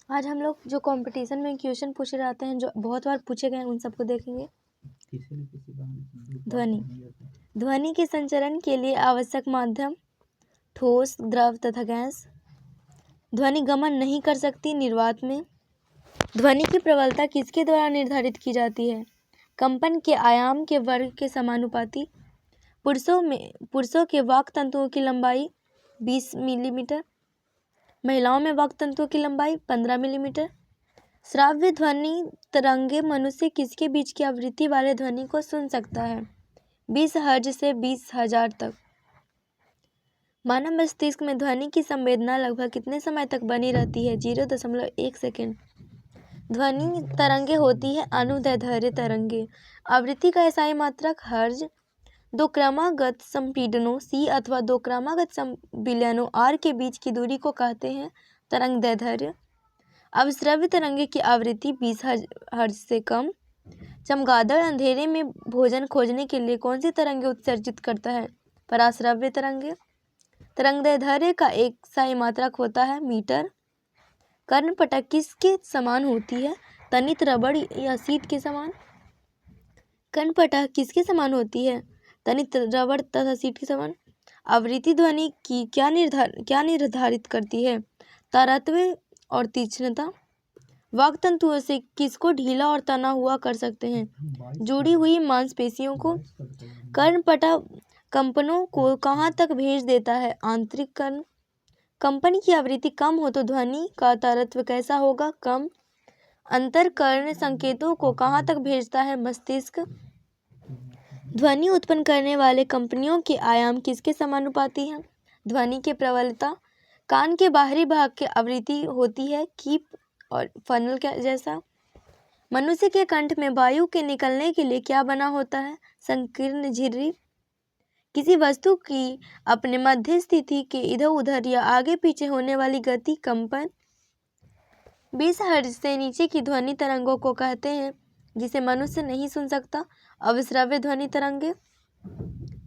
आज हम लोग जो कंपटीशन में क्वेश्चन पूछे जाते हैं, जो बहुत बार पूछे गए हैं, उन सबको देखेंगे। ध्वनि के संचरण के लिए आवश्यक माध्यम ठोस, द्रव तथा गैस। ध्वनि गमन नहीं कर सकती निर्वात में। ध्वनि की प्रबलता किसके द्वारा निर्धारित की जाती है? कंपन के आयाम के वर्ग के समानुपाती। पुरुषों के वाक् तंतुओं की लंबाई 20 मिलीमीटर, महिलाओं में वाक् तंतुओं की लंबाई 15 मिलीमीटर। श्राव्य ध्वनि तरंगे मनुष्य किसके बीच की आवृत्ति वाले ध्वनि को सुन सकता है? 20 हर्ट्ज से 20,000 तक। मानव मस्तिष्क में ध्वनि की संवेदना लगभग कितने समय तक बनी रहती है? 0.1 सेकेंड। ध्वनि तरंगे होती है अनुदैर्ध्य तरंगे। आवृत्ति का एसआई मात्रक हर्ज। दो क्रमागत संपीड़नों C अथवा दो क्रमागत विलयनों R के बीच की दूरी को कहते हैं तरंग दैर्ध्य। अब श्रव्य तरंगे की आवृत्ति 20 हर्ट्ज से कम। चमगादड़ अंधेरे में भोजन खोजने के लिए कौन सी तरंगे उत्सर्जित करता है? पराश्रव्य तरंगे। तरंग दैर्ध्य का एक साई मात्रक होता है मीटर। कर्णपटक किसके समान होती है? तनित, रबड़ या शीट के समान। कर्णपटक किसके समान होती है? तनित, रबड़ तथा शीट के समान। आवृत्ति ध्वनि की क्या निर्धारित करती है? तारतम्य और तीक्ष्णता। वाक् तंतुओं से किसको ढीला और तना हुआ कर सकते हैं? जुड़ी हुई मांसपेशियों को। कर्णपटक कंपनों को कहाँ तक भेज देता है? आंतरिक कर्ण। कंपन की आवृत्ति कम हो तो ध्वनि का तारतम्य कैसा होगा? कम। अंतरकर्ण संकेतों को कहाँ तक भेजता है? मस्तिष्क। ध्वनि उत्पन्न करने वाले कंपनियों के आयाम किसके समानुपाती हैं? ध्वनि की प्रबलता। कान के बाहरी भाग की आवृत्ति होती है कीप और फनल के जैसा। मनुष्य के कंठ में वायु के निकलने के लिए क्या बना होता है? संकीर्ण झिर्री। किसी वस्तु की अपने मध्य स्थिति के इधर उधर या आगे पीछे होने वाली गति कंपन। 20 हर्ट्ज से नीचे की ध्वनि तरंगों को कहते हैं जिसे मनुष्य नहीं सुन सकता अविश्राव्य ध्वनि तरंगे।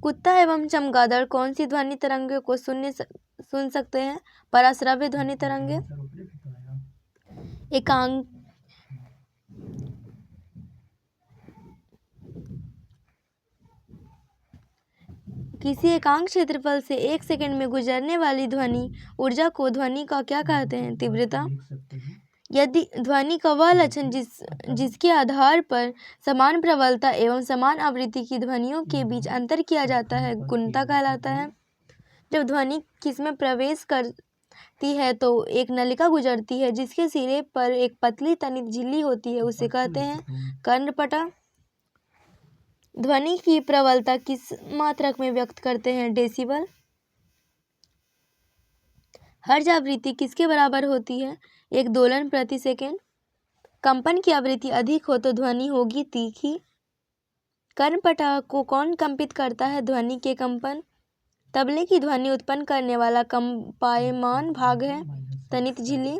कुत्ता एवं चमगादड़ कौन सी ध्वनि तरंगे को सुन सकते हैं? पराश्रव्य ध्वनि तरंगे। किसी एकांक क्षेत्रफल से 1 सेकंड में गुजरने वाली ध्वनि ऊर्जा को ध्वनि का क्या कहते हैं? तीव्रता। यदि ध्वनि का वह लक्षण जिसके आधार पर समान प्रबलता एवं समान आवृत्ति की ध्वनियों के बीच अंतर किया जाता है गुणता कहलाता है। जब ध्वनि किसमें प्रवेश करती है तो एक नलिका गुजरती है जिसके सिरे पर एक पतली तनित झिल्ली होती है, उसे कहते हैं कर्णपटक। ध्वनि की प्रबलता किस मात्रक में व्यक्त करते हैं? डेसिबल। हर्ज आवृत्ति किसके बराबर होती है? एक दोलन प्रति सेकेंड। कंपन की आवृत्ति अधिक हो तो ध्वनि होगी तीखी। कर्णपटक को कौन कंपित करता है? ध्वनि के कंपन। तबले की ध्वनि उत्पन्न करने वाला कंपायमान भाग है तनित झिल्ली।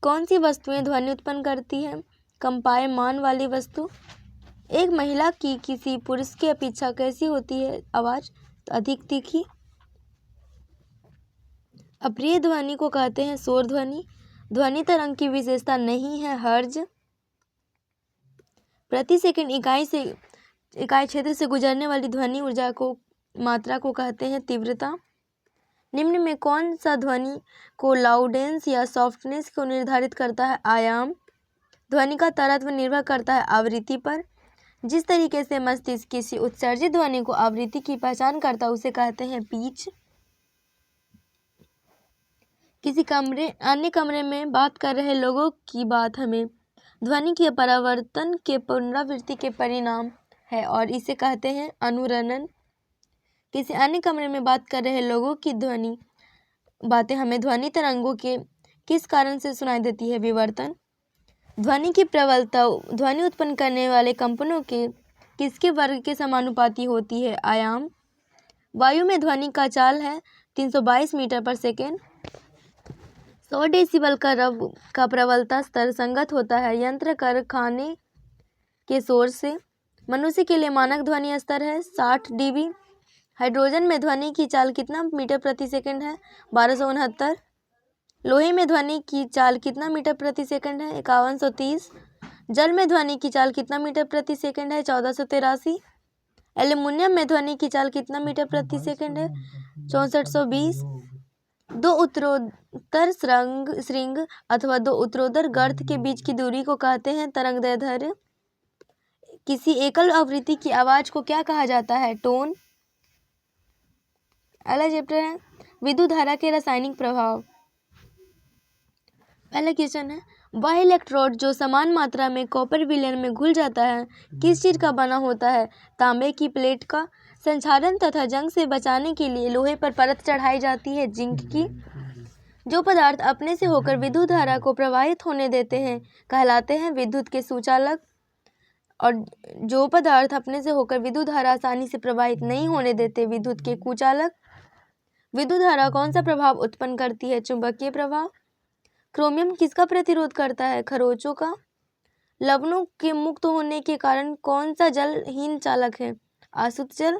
कौन सी वस्तुएं ध्वनि उत्पन्न करती हैं? कंपायमान वाली वस्तु। एक महिला की किसी पुरुष की अपेक्षा कैसी होती है आवाज? अधिक तीखी। अप्रिय ध्वनि को कहते हैं शोर ध्वनि। ध्वनि तरंग की विशेषता नहीं है हर्ज। प्रति सेकंड इकाई क्षेत्र से गुजरने वाली ध्वनि ऊर्जा को मात्रा को कहते हैं तीव्रता। निम्न में कौन सा ध्वनि को लाउडेंस या सॉफ्टनेस को निर्धारित करता है? आयाम। ध्वनि का तारतम्य निर्भर करता है आवृत्ति पर। जिस तरीके से मस्तिष्क किसी उत्सर्जित ध्वनि को आवृत्ति की पहचान करता है उसे कहते हैं पिच। किसी अन्य कमरे में बात कर रहे लोगों की बात हमें ध्वनि के परावर्तन के पुनरावृत्ति के परिणाम है और इसे कहते हैं अनुरणन। किसी अन्य कमरे में बात कर रहे लोगों की बातें हमें ध्वनि तरंगों के किस कारण से सुनाई देती है? विवर्तन। ध्वनि की प्रबलता ध्वनि उत्पन्न करने वाले कंपनों के किसके वर्ग के समानुपाती होती है? आयाम। वायु में ध्वनि का चाल है 322 मीटर पर सेकेंड। 100 डेसिबल का प्रबलता स्तर संगत होता है यंत्र कारखाने के शोर से। मनुष्य के लिए मानक ध्वनि स्तर है 60 डीबी। हाइड्रोजन में ध्वनि की चाल कितना मीटर प्रति सेकंड है? 1269। लोहे में ध्वनि की चाल कितना मीटर प्रति सेकंड है? 5130। जल में ध्वनि की चाल कितना मीटर प्रति सेकंड है? 1483। एल्युमिनियम में ध्वनि की चाल कितना मीटर प्रति सेकंड है? 6420। दो उत्तरोत्तर श्रृंग अथवा दो उत्तरोत्तर गर्त के बीच की दूरी को कहते हैं तरंगदैर्ध्य। किसी एकल आवृत्ति की आवाज को क्या कहा जाता है? टोन। अगला चैप्टर है विद्युत धारा के रासायनिक प्रभाव। पहला क्वेश्चन है, वह इलेक्ट्रोड जो समान मात्रा में कॉपर विलयन में घुल जाता है किस चीज का बना होता है? तांबे की प्लेट का। संक्षारण तथा जंग से बचाने के लिए लोहे पर परत चढ़ाई जाती है जिंक की। जो पदार्थ अपने से होकर विद्युत धारा को प्रवाहित होने देते हैं कहलाते हैं विद्युत के सुचालक, और जो पदार्थ अपने से होकर विद्युत धारा आसानी से प्रवाहित नहीं होने देते विद्युत के कुचालक। विद्युत धारा कौन सा प्रभाव उत्पन्न करती है? चुंबकीय प्रभाव। क्रोमियम किसका प्रतिरोध करता है? खरोंचों का। लवणों के मुक्त होने के कारण कौन सा जलहीन चालक है? आसुत जल।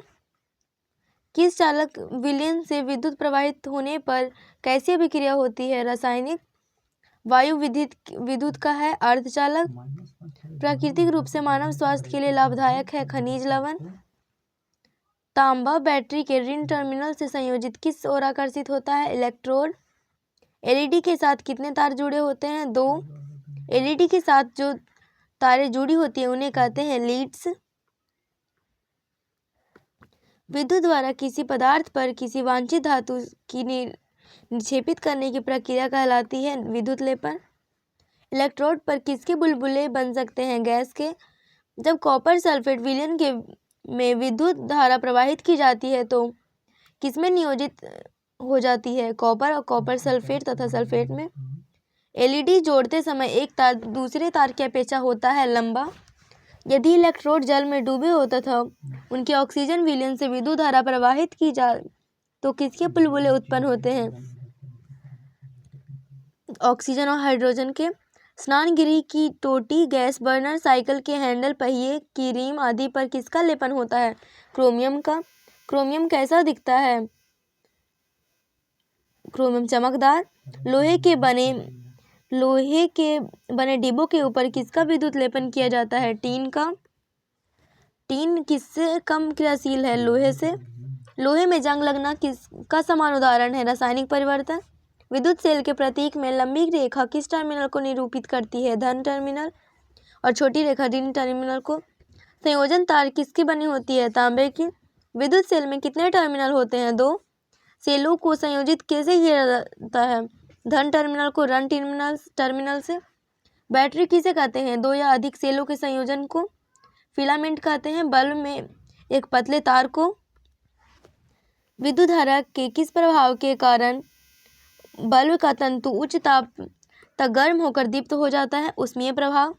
किस चालक विलयन से विद्युत प्रवाहित होने पर कैसी अभिक्रिया होती है? रासायनिक। वायु विद्युत का है। अर्धचालक। प्राकृतिक रूप से मानव स्वास्थ्य के लिए लाभदायक है। खनिज लवण। तांबा बैटरी के ऋण टर्मिनल से संयोजित किस ओर आकर्षित होता है? इलेक्ट्रोड। एलईडी के साथ कितने तार जुड़े होते हैं? 2। एलईडी के साथ जो तारें जुड़ी होती है उन्हें कहते हैं लीड्स। विद्युत द्वारा किसी पदार्थ पर किसी वांछित धातु की निक्षेपित करने की प्रक्रिया कहलाती है विद्युत लेपन। इलेक्ट्रोड पर किसके बुलबुले बन सकते हैं? गैस के। जब कॉपर सल्फेट विलयन के में विद्युत धारा प्रवाहित की जाती है तो किसमें नियोजित हो जाती है? कॉपर और कॉपर सल्फेट तथा सल्फेट में। एलईडी जोड़ते समय एक तार दूसरे तार की अपेक्षा होता है लंबा। यदि इलेक्ट्रोड जल में डूबे हो तथा उनके ऑक्सीजन विलयन से विद्युत धारा प्रवाहित की जाए तो किसके बुलबुले उत्पन्न होते हैं? ऑक्सीजन और हाइड्रोजन के। स्नानगृह की टोटी, गैस बर्नर, साइकिल के हैंडल, पहिए की रीम आदि पर किसका लेपन होता है? क्रोमियम का। क्रोमियम कैसा दिखता है? क्रोमियम चमकदार। लोहे के बने डिब्बों के ऊपर किसका विद्युत लेपन किया जाता है? टीन का। टीन किससे कम क्रियाशील है? लोहे से। लोहे में जंग लगना किसका समान उदाहरण है? रासायनिक परिवर्तन। विद्युत सेल के प्रतीक में लंबी रेखा किस टर्मिनल को निरूपित करती है? धन टर्मिनल। और छोटी रेखा ऋण टर्मिनल को। संयोजन तार किसकी बनी होती है? तांबे की। विद्युत सेल में कितने टर्मिनल होते हैं? 2। सेलों को संयोजित कैसे किया जाता है? धन टर्मिनल को ऋण टर्मिनल से। बैटरी किसे कहते हैं? 2 या अधिक सेलों के संयोजन को। फिलामेंट कहते हैं बल्ब में एक पतले तार को। विद्युत धारा के किस प्रभाव के कारण बल्ब का तंतु उच्च ताप तक गर्म होकर दीप्त हो जाता है? ऊष्मीय प्रभाव।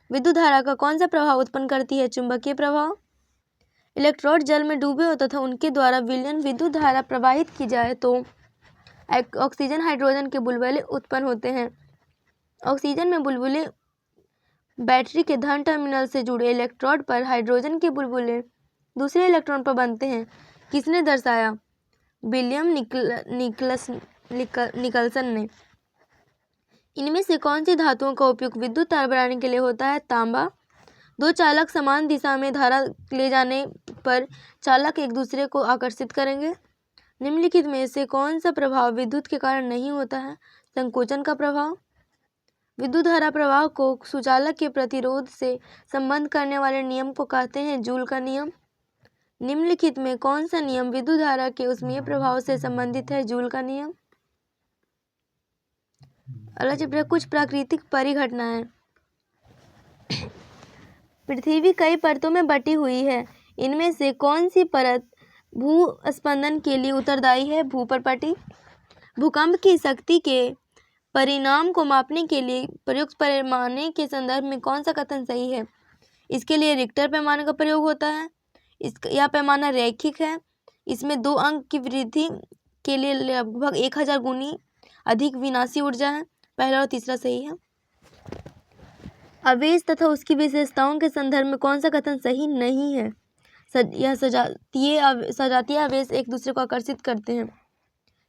विद्युत धारा का कौन सा प्रभाव उत्पन्न करती है? चुंबकीय प्रभाव। इलेक्ट्रोड जल में डूबे हो तथा उनके द्वारा विलयन विद्युत धारा प्रवाहित की जाए तो ऑक्सीजन हाइड्रोजन के बुलबुले उत्पन्न होते हैं। ऑक्सीजन में बुलबुले बैटरी के धन टर्मिनल से जुड़े इलेक्ट्रोड पर हाइड्रोजन के बुलबुले दूसरे इलेक्ट्रॉन पर बनते हैं। किसने दर्शाया? विलियम निकल्सन ने। इनमें से कौन सी धातुओं का उपयोग विद्युत तार बनाने के लिए होता है? तांबा। 2 चालक समान दिशा में धारा ले जाने पर चालक एक दूसरे को आकर्षित करेंगे। निम्नलिखित में से कौन सा प्रभाव विद्युत के कारण नहीं होता है? संकोचन का प्रभाव। विद्युत धारा प्रवाह को सुचालक के प्रतिरोध से संबंध करने वाले नियम को कहते हैं जूल का नियम। निम्नलिखित में कौन सा नियम विद्युत धारा के ऊष्मीय प्रभाव से संबंधित है? जूल का नियम। अगला चैप्टर कुछ प्राकृतिक परिघटनाएं। पृथ्वी कई परतों में बटी हुई है। इनमें से कौन सी परत भूस्पंदन के लिए उत्तरदायी है? भूपरपटी। भूकंप की शक्ति के परिणाम को मापने के लिए प्रयुक्त पैमाने के संदर्भ में कौन सा कथन सही है? इसके लिए रिक्टर पैमाने का प्रयोग होता है। यह पैमाना रैखिक है। इसमें 2 अंक की वृद्धि के लिए लगभग 1000 गुनी अधिक विनाशी ऊर्जा है। पहला और तीसरा सही है। आवेश तथा उसकी विशेषताओं के संदर्भ में कौन सा कथन सही नहीं है? यह सजातीय आवेश एक दूसरे को आकर्षित करते हैं।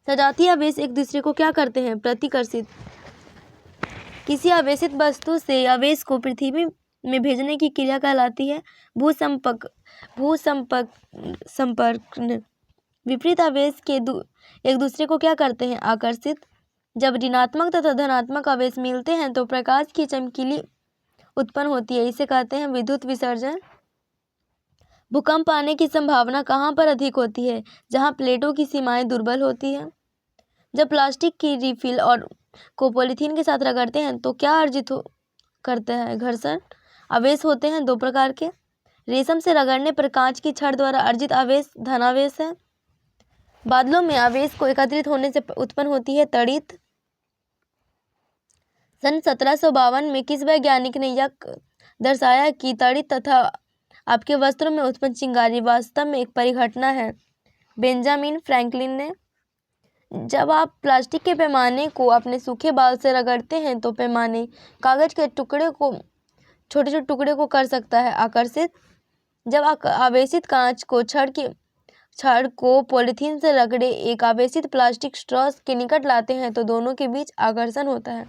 सजातीय आवेश एक दूसरे को क्या करते हैं? प्रतिकर्षित। किसी आवेशित वस्तु से आवेश को पृथ्वी में भेजने की क्रिया कहलाती है भूसंपर्क। विपरीत आवेश के एक दूसरे को क्या करते हैं? आकर्षित। जब ऋणात्मक तथा धनात्मक आवेश मिलते हैं तो प्रकाश की चमकीली उत्पन्न होती है, इसे कहते हैं विद्युत विसर्जन। भूकंप आने की संभावना कहाँ पर अधिक होती है? जहाँ प्लेटों की सीमाएं दुर्बल होती है। जब प्लास्टिक की रिफिल और को पॉलीथीन के साथ रगड़ते हैं तो क्या अर्जित करता है? घर्षण। आवेश होते हैं दो प्रकार के। रेशम से रगड़ने पर कांच की छड़ द्वारा अर्जित आवेश धनावेश है। बादलों में आवेश को एकत्रित होने से उत्पन्न होती है तड़ित। सन 1752 में किस वैज्ञानिक ने यह दर्शाया कि तड़ित तथा आपके वस्त्रों में उत्पन्न चिंगारी वास्तव में एक परिघटना है? बेंजामिन फ्रैंकलिन ने। जब आप प्लास्टिक के पैमाने को अपने सूखे बाल से रगड़ते हैं तो पैमाने कागज के टुकड़े को छोटे छोटे टुकड़े को कर सकता है। आकर्षित। जब आवेशित कांच को छड़ को पॉलीथीन से रगड़े एक आवेशित प्लास्टिक स्ट्रॉ के निकट लाते हैं तो दोनों के बीच आकर्षण होता है।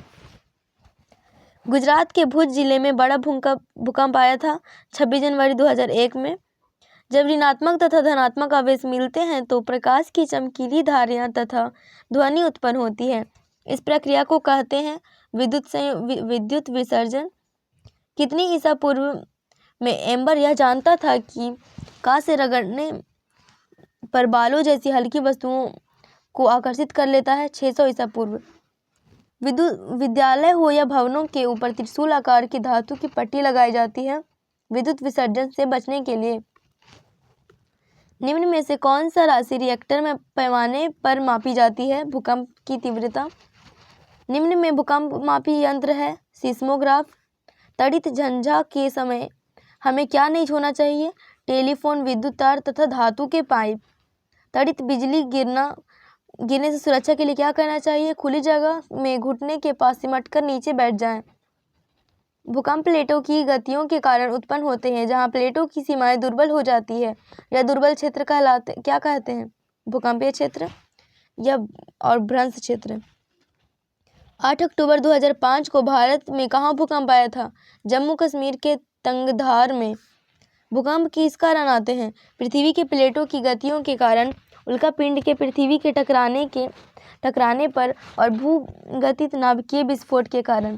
गुजरात के भुज जिले में बड़ा भूकंप आया था 26 जनवरी 2001 में। जब ऋणात्मक तथा धनात्मक आवेश मिलते हैं तो प्रकाश की चमकीली तथा ध्वनि उत्पन्न होती है। इस प्रक्रिया को कहते हैं विद्युत विसर्जन। कितनी ईसा पूर्व में एम्बर यह जानता था कि कांच से रगड़ने पर बालों जैसी हल्की वस्तुओं को आकर्षित कर लेता है? 600 ईसा पूर्व। विद्यालय हो या भवनों के ऊपर त्रिशूल आकार की धातु की पट्टी लगाई जाती है विद्युत विसर्जन से बचने के लिए। निम्न में से कौन सा राशि रिएक्टर में पैमाने पर मापी जाती है? भूकंप की तीव्रता। निम्न में भूकंप मापी यंत्र है सीस्मोग्राफ। तड़ित झंझा के समय हमें क्या नहीं छूना चाहिए? टेलीफोन, विद्युत तार तथा धातु के पाइप। तड़ित बिजली गिरने से सुरक्षा के लिए क्या करना चाहिए? खुली जगह में घुटने के पास सिमटकर नीचे बैठ जाएं। भूकंप प्लेटों की गतियों के कारण उत्पन्न होते हैं। जहां प्लेटों की सीमाएं दुर्बल हो जाती है या दुर्बल क्षेत्र क्या कहते हैं? भूकंपीय क्षेत्र या और भ्रंश क्षेत्र। 8 अक्टूबर 2005 को भारत में कहां भूकंप आया था? जम्मू कश्मीर के तंगधार में। भूकंप किस कारण आते हैं? पृथ्वी के प्लेटों की गतियों के कारण, उल्कापिंड के पृथ्वी के टकराने पर और भूगतित नाभिकीय विस्फोट के कारण।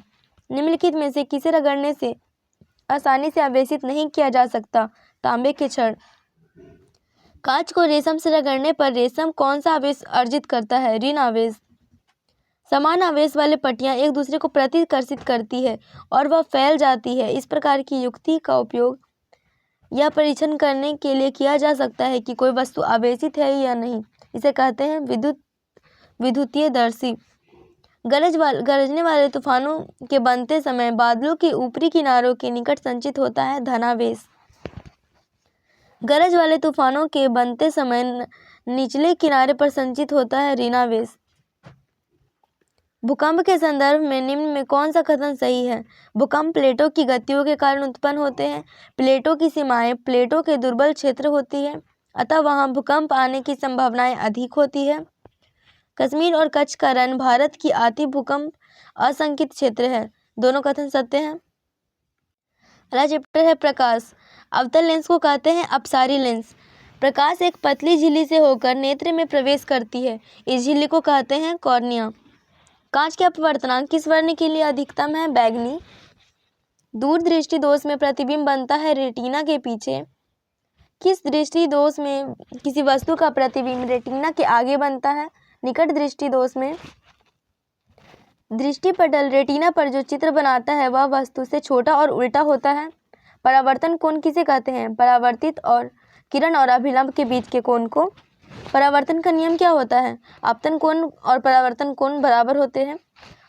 निम्नलिखित में से किसे रगड़ने से आसानी से आवेशित नहीं किया जा सकता? तांबे के छड़। कांच को रेशम से रगड़ने पर रेशम कौन सा आवेश अर्जित करता है? ऋण आवेश। समान आवेश वाले पट्टियां एक दूसरे को प्रतिकर्षित करती है और वह फैल जाती है। इस प्रकार की युक्ति का उपयोग यह परीक्षण करने के लिए किया जा सकता है कि कोई वस्तु आवेशित है या नहीं। इसे कहते हैं विद्युतीयदर्शी। गरजने वाले तूफानों के बनते समय बादलों के ऊपरी किनारों के निकट संचित होता है धनावेश। गरज वाले तूफानों के बनते समय निचले किनारे पर संचित होता है ऋणावेश। भूकंप के संदर्भ में निम्न में कौन सा कथन सही है? भूकंप प्लेटों की गतियों के कारण उत्पन्न होते हैं। प्लेटों की सीमाएं प्लेटों के दुर्बल क्षेत्र होती है, अतः वहां भूकंप आने की संभावनाएं अधिक होती है। कश्मीर और कच्छ का रण भारत की अति भूकंप आशंकित क्षेत्र है। दोनों कथन सत्य हैं। अगला चैप्टर है प्रकाश। अवतल लेंस को कहते हैं अपसारी लेंस। प्रकाश एक पतली झिल्ली से होकर नेत्र में प्रवेश करती है। इस झिल्ली को कहते हैं कॉर्निया। कांच के अपवर्तनांक किस वर्ण के लिए अधिकतम है? बैगनी। दूर दृष्टि दोष में प्रतिबिंब बनता है रेटिना के पीछे। किस दृष्टि दोष में किसी वस्तु का प्रतिबिंब रेटिना के आगे बनता है? निकट दृष्टि दोष में। दृष्टिपटल रेटिना पर जो चित्र बनाता है वह वस्तु से छोटा और उल्टा होता है। परावर्तन कोण किसे कहते हैं? परावर्तित और किरण और अभिलंब के बीच के कोण को। परावर्तन का नियम क्या होता है? आपतन कोण और परावर्तन कोण बराबर होते हैं।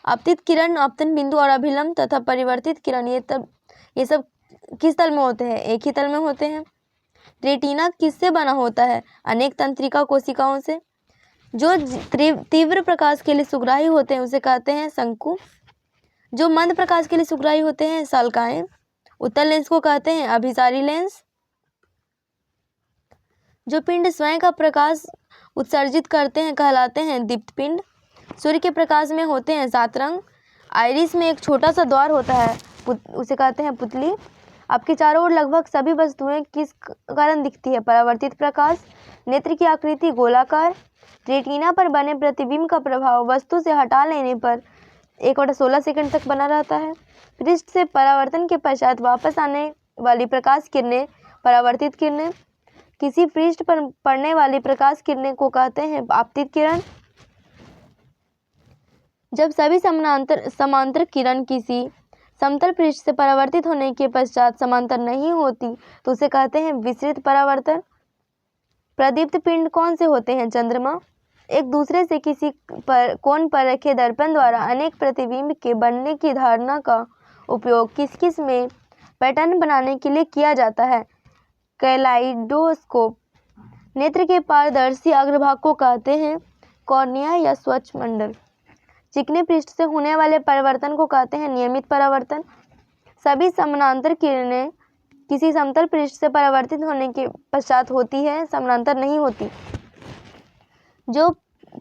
आपतित किरण आपतन बिंदु और अभिलंब तथा परिवर्तित किरण ये सब किस तल में होते हैं? एक ही तल में होते हैं। रेटिना किससे बना होता है? अनेक तंत्रिका कोशिकाओं से। जो तीव्र प्रकाश के लिए सुग्राही होते हैं उसे कहते हैं शंकु। जो मंद प्रकाश के लिए सुग्राही होते हैं शल्काएं। उत्तल लेंस को कहते हैं अभिसारी लेंस। जो पिंड स्वयं का प्रकाश उत्सर्जित करते हैं कहलाते हैं दीप्त पिंड। सूर्य के प्रकाश में होते हैं 7 रंग। आइरिस में एक छोटा सा द्वार होता है, उसे कहते हैं पुतली। आपके चारों ओर लगभग सभी वस्तुएं किस कारण दिखती है? परावर्तित प्रकाश। नेत्र की आकृति गोलाकार। रेटिना पर बने प्रतिबिंब का प्रभाव वस्तु से हटा लेने पर 1/16 सेकंड तक बना रहता है। पृष्ठ से परावर्तन के पश्चात वापस आने वाली प्रकाश किरणें परावर्तित किरणें। किसी पृष्ठ पर पड़ने वाली प्रकाश किरणें को कहते हैं आपतित किरण। जब सभी समांतर किरण किसी समतल पृष्ठ से परावर्तित होने के पश्चात समांतर नहीं होती तो उसे कहते हैं विसरित परावर्तन। प्रदीप्त पिंड कौन से होते हैं? चंद्रमा। एक दूसरे से किसी कोण पर रखे दर्पण द्वारा अनेक प्रतिबिंब के बनने की धारणा का उपयोग किस किस में पैटर्न बनाने के लिए किया जाता है? कैलाइडोस्कोप। नेत्र के पारदर्शी अग्रभाग को कहते हैं कॉर्निया या स्वच्छ मंडल। चिकने पृष्ठ से होने वाले परिवर्तन को कहते हैं नियमित परावर्तन। सभी समानांतर किरणें किसी समतल पृष्ठ से परावर्तित होने के पश्चात होती है, समानांतर नहीं होती। जो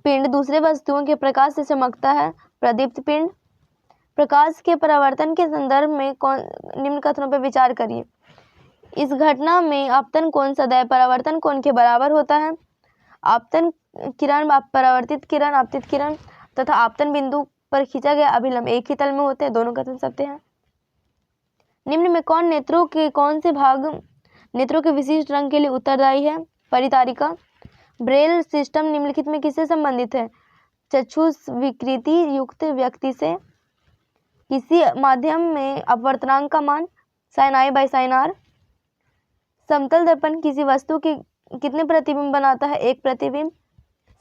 पिंड दूसरे वस्तुओं के प्रकाश से चमकता है, प्रदीप्त पिंड। प्रकाश के परावर्तन के संदर्भ में निम्न कथनों पर विचार करिए। इस घटना में आपतन कोण सदैव परावर्तन कोण के बराबर होता है। आपतन किरण, परावर्तित किरण, आपतित किरण तथा आपतन बिंदु पर खींचा गया अभिलंब एक ही तल में होते हैं। दोनों कथन सत्य हैं। निम्न में कौन नेत्रों के कौन से भाग नेत्रों के विशिष्ट रंग के लिए उत्तरदायी है? परितारिका। ब्रेल सिस्टम निम्नलिखित में किससे संबंधित है? चक्षु विकृति युक्त व्यक्ति से। किसी माध्यम में अपवर्तनांक का मान sin i/sin r। समतल दर्पण किसी वस्तु के कितने प्रतिबिंब बनाता है? एक प्रतिबिंब।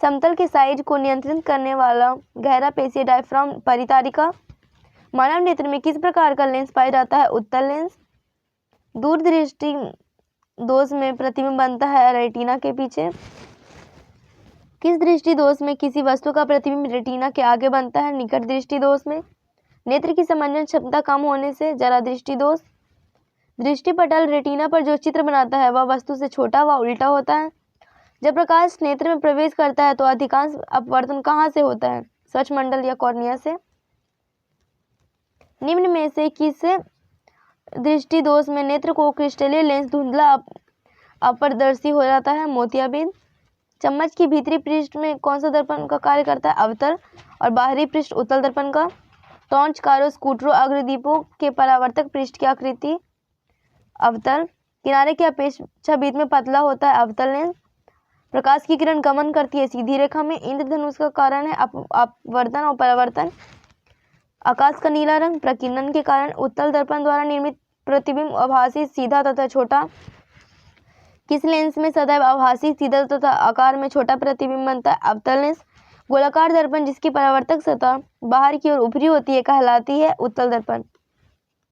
समतल के साइज को नियंत्रित करने वाला गहरा पेशीय डायफ्राम। परितारिका। मानव नेत्र में किस प्रकार का लेंस पाया जाता है? उत्तल लेंस। दूरदृष्टि दोष में प्रतिबिंब बनता है रेटिना के पीछे। किस दृष्टि दोष में किसी वस्तु का प्रतिबिंब रेटिना के आगे बनता है? निकट दृष्टि दोष में। नेत्र की समंजन क्षमता कम होने से जरा दृष्टि दोष। दृष्टिपटल रेटिना पर जो चित्र बनाता है वह वस्तु से छोटा व उल्टा होता है। जब प्रकाश नेत्र में प्रवेश करता है तो अधिकांश अपवर्तन कहाँ से होता है? स्वच्छ मंडल या कॉर्निया से। निम्न में से किस दृष्टि दोष में नेत्र को क्रिस्टलीय लेंस धुंधला अपारदर्शी हो जाता है? मोतियाबिंद। चम्मच की भीतरी पृष्ठ में कौन सा दर्पण का कार्य करता है? अवतल। और बाहरी पृष्ठ उत्तल दर्पण का। टॉर्च कारो स्कूटरो अग्रदीपों के परावर्तक पृष्ठ की आकृति अवतल। किनारे की अपेक्षा बीच में पतला होता है अवतल लेंस। प्रकाश की किरण गमन करती है सीधी रेखा में। इंद्रधनुष का कारण है अपवर्तन और परावर्तन। आकाश का नीला रंग प्रकीर्णन के कारण। उत्तल दर्पण द्वारा निर्मित प्रतिबिंब आभासी, सीधा तथा छोटा। किस लेंस में सदैव आभासी, सीधा तथा आकार में छोटा प्रतिबिंब बनता है? अवतल लेंस। गोलाकार दर्पण जिसकी परावर्तक सतह बाहर की ओर ऊपरी होती है कहलाती है उत्तल दर्पण।